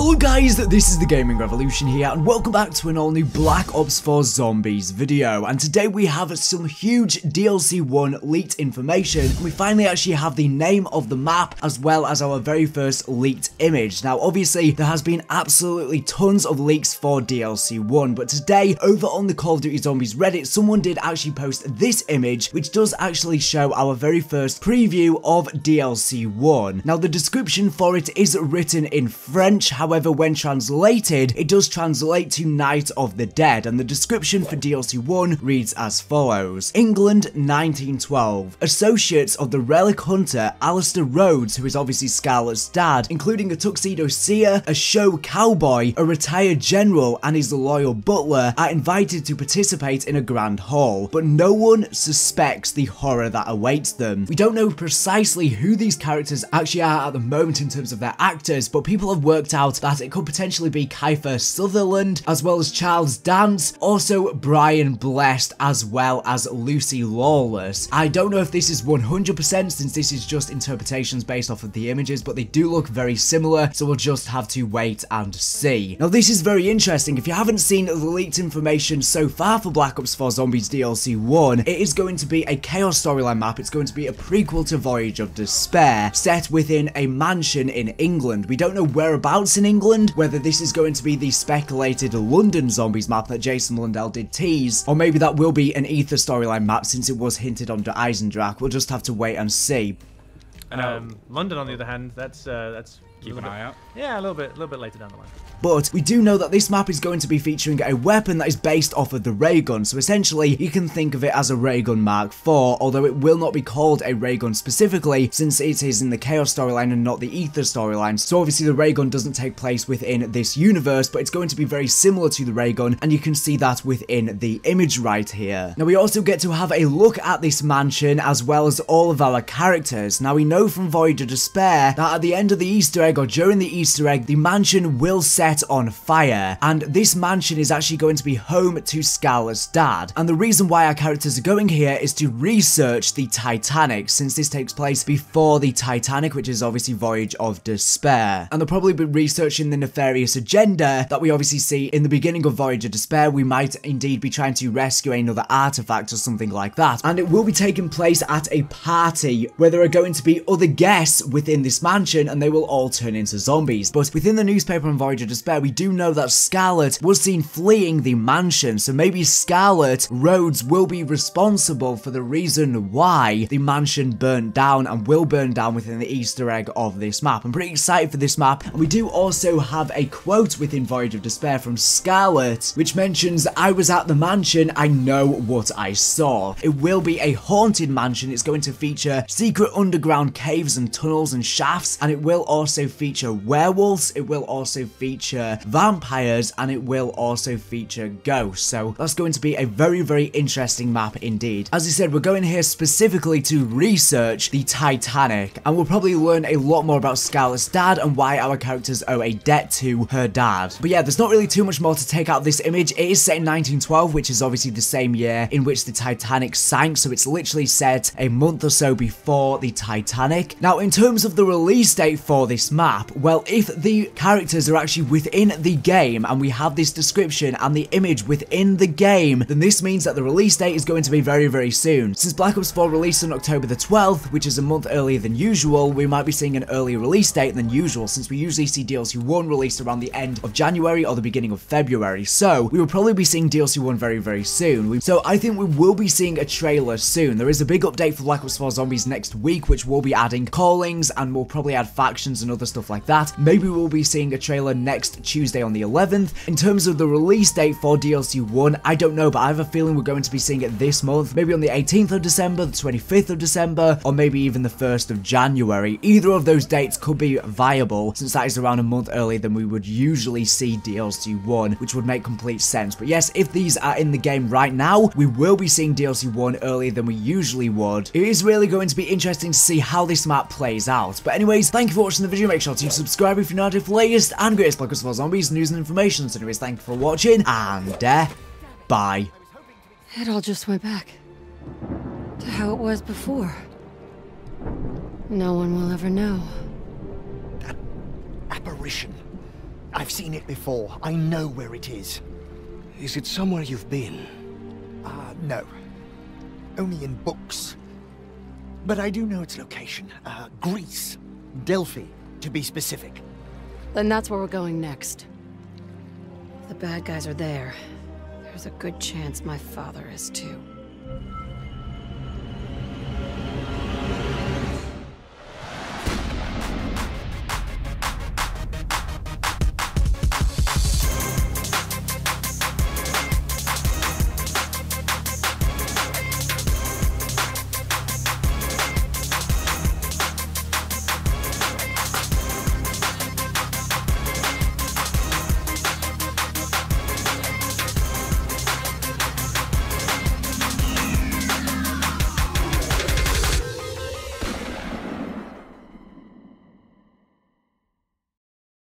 Hello guys, this is the Gaming Revolution here, and welcome back to an all new Black Ops 4 Zombies video. And today we have some huge DLC 1 leaked information, and we finally actually have the name of the map as well as our very first leaked image. Now obviously there has been absolutely tons of leaks for DLC 1, but today over on the Call of Duty Zombies Reddit, someone did actually post this image, which does actually show our very first preview of DLC 1. Now the description for it is written in French. However, when translated, it does translate to Night of the Dead, and the description for DLC 1 reads as follows. England, 1912. Associates of the relic hunter Alistair Rhodes, who is obviously Scarlett's dad, including a tuxedo seer, a show cowboy, a retired general, and his loyal butler, are invited to participate in a grand haul, but no one suspects the horror that awaits them. We don't know precisely who these characters actually are at the moment in terms of their actors, but people have worked out that it could potentially be Kiefer Sutherland, as well as Charles Dance, also Brian Blessed, as well as Lucy Lawless. I don't know if this is 100% since this is just interpretations based off of the images, but they do look very similar, so we'll just have to wait and see. Now this is very interesting. If you haven't seen the leaked information so far for Black Ops 4 Zombies DLC 1, it is going to be a Chaos storyline map. It's going to be a prequel to Voyage of Despair, set within a mansion in England. We don't know whereabouts in England, whether this is going to be the speculated London Zombies map that Jason Lundell did tease, or maybe that will be an Ether storyline map since it was hinted on Eisendrach. We'll just have to wait and see. London, on the other hand, that's keep an eye out. Yeah, a little bit later down the line. But we do know that this map is going to be featuring a weapon that is based off of the ray gun, so essentially you can think of it as a ray gun Mark IV, although it will not be called a ray gun specifically since it is in the Chaos storyline and not the Ether storyline. So obviously the ray gun doesn't take place within this universe, but it's going to be very similar to the ray gun, and you can see that within the image right here. Now we also get to have a look at this mansion as well as all of our characters. Now we know from Voyage of Despair that at the end of the Easter egg, or during the Easter egg, the mansion will set on fire, and this mansion is actually going to be home to Scarlett's dad. And the reason why our characters are going here is to research the Titanic, since this takes place before the Titanic, which is obviously Voyage of Despair. And they'll probably be researching the nefarious agenda that we obviously see in the beginning of Voyage of Despair. We might indeed be trying to rescue another artifact or something like that, and it will be taking place at a party where there are going to be other guests within this mansion, and they will all turn into zombies. But within the newspaper on Voyage of Despair, we do know that Scarlett was seen fleeing the mansion, so maybe Scarlett Rhodes will be responsible for the reason why the mansion burnt down and will burn down within the Easter egg of this map. I'm pretty excited for this map, and we do also have a quote within Voyage of Despair from Scarlett, which mentions, "I was at the mansion, I know what I saw." It will be a haunted mansion. It's going to feature secret underground caves and tunnels and shafts, and it will also feature werewolves, it will also feature vampires, and it will also feature ghosts. So that's going to be a very, very interesting map indeed. As I said, we're going here specifically to research the Titanic, and we'll probably learn a lot more about Scarlett's dad and why our characters owe a debt to her dad. But yeah, there's not really too much more to take out of this image. It is set in 1912, which is obviously the same year in which the Titanic sank, so it's literally set a month or so before the Titanic. Now, in terms of the release date for this map, well, if the characters are actually within the game and we have this description and the image within the game, then this means that the release date is going to be very, very soon. Since Black Ops 4 released on October the 12th, which is a month earlier than usual, we might be seeing an earlier release date than usual, since we usually see DLC 1 released around the end of January or the beginning of February. So we will probably be seeing DLC 1 very, very soon. So I think we will be seeing a trailer soon. There is a big update for Black Ops 4 Zombies next week, which will be adding callings, and we'll probably add factions and other stuff like that. Maybe we'll be seeing a trailer next Tuesday on the 11th. In terms of the release date for DLC 1, I don't know, but I have a feeling we're going to be seeing it this month, maybe on the 18th of December, the 25th of December, or maybe even the 1st of January. Either of those dates could be viable, since that is around a month earlier than we would usually see DLC 1, which would make complete sense. But yes, if these are in the game right now, we will be seeing DLC 1 earlier than we usually would. It is really going to be interesting to see how this map plays out. But anyways, thank you for watching the video. Make sure to subscribe if you're not for the latest and greatest Black Ops 4 Zombies news and information. So anyways, thank you for watching, and bye. It all just went back to how it was before. No one will ever know. That apparition. I've seen it before. I know where it is. Is it somewhere you've been? No. Only in books. But I do know its location. Greece. Delphi, to be specific. Then that's where we're going next. If the bad guys are there, there's a good chance my father is too.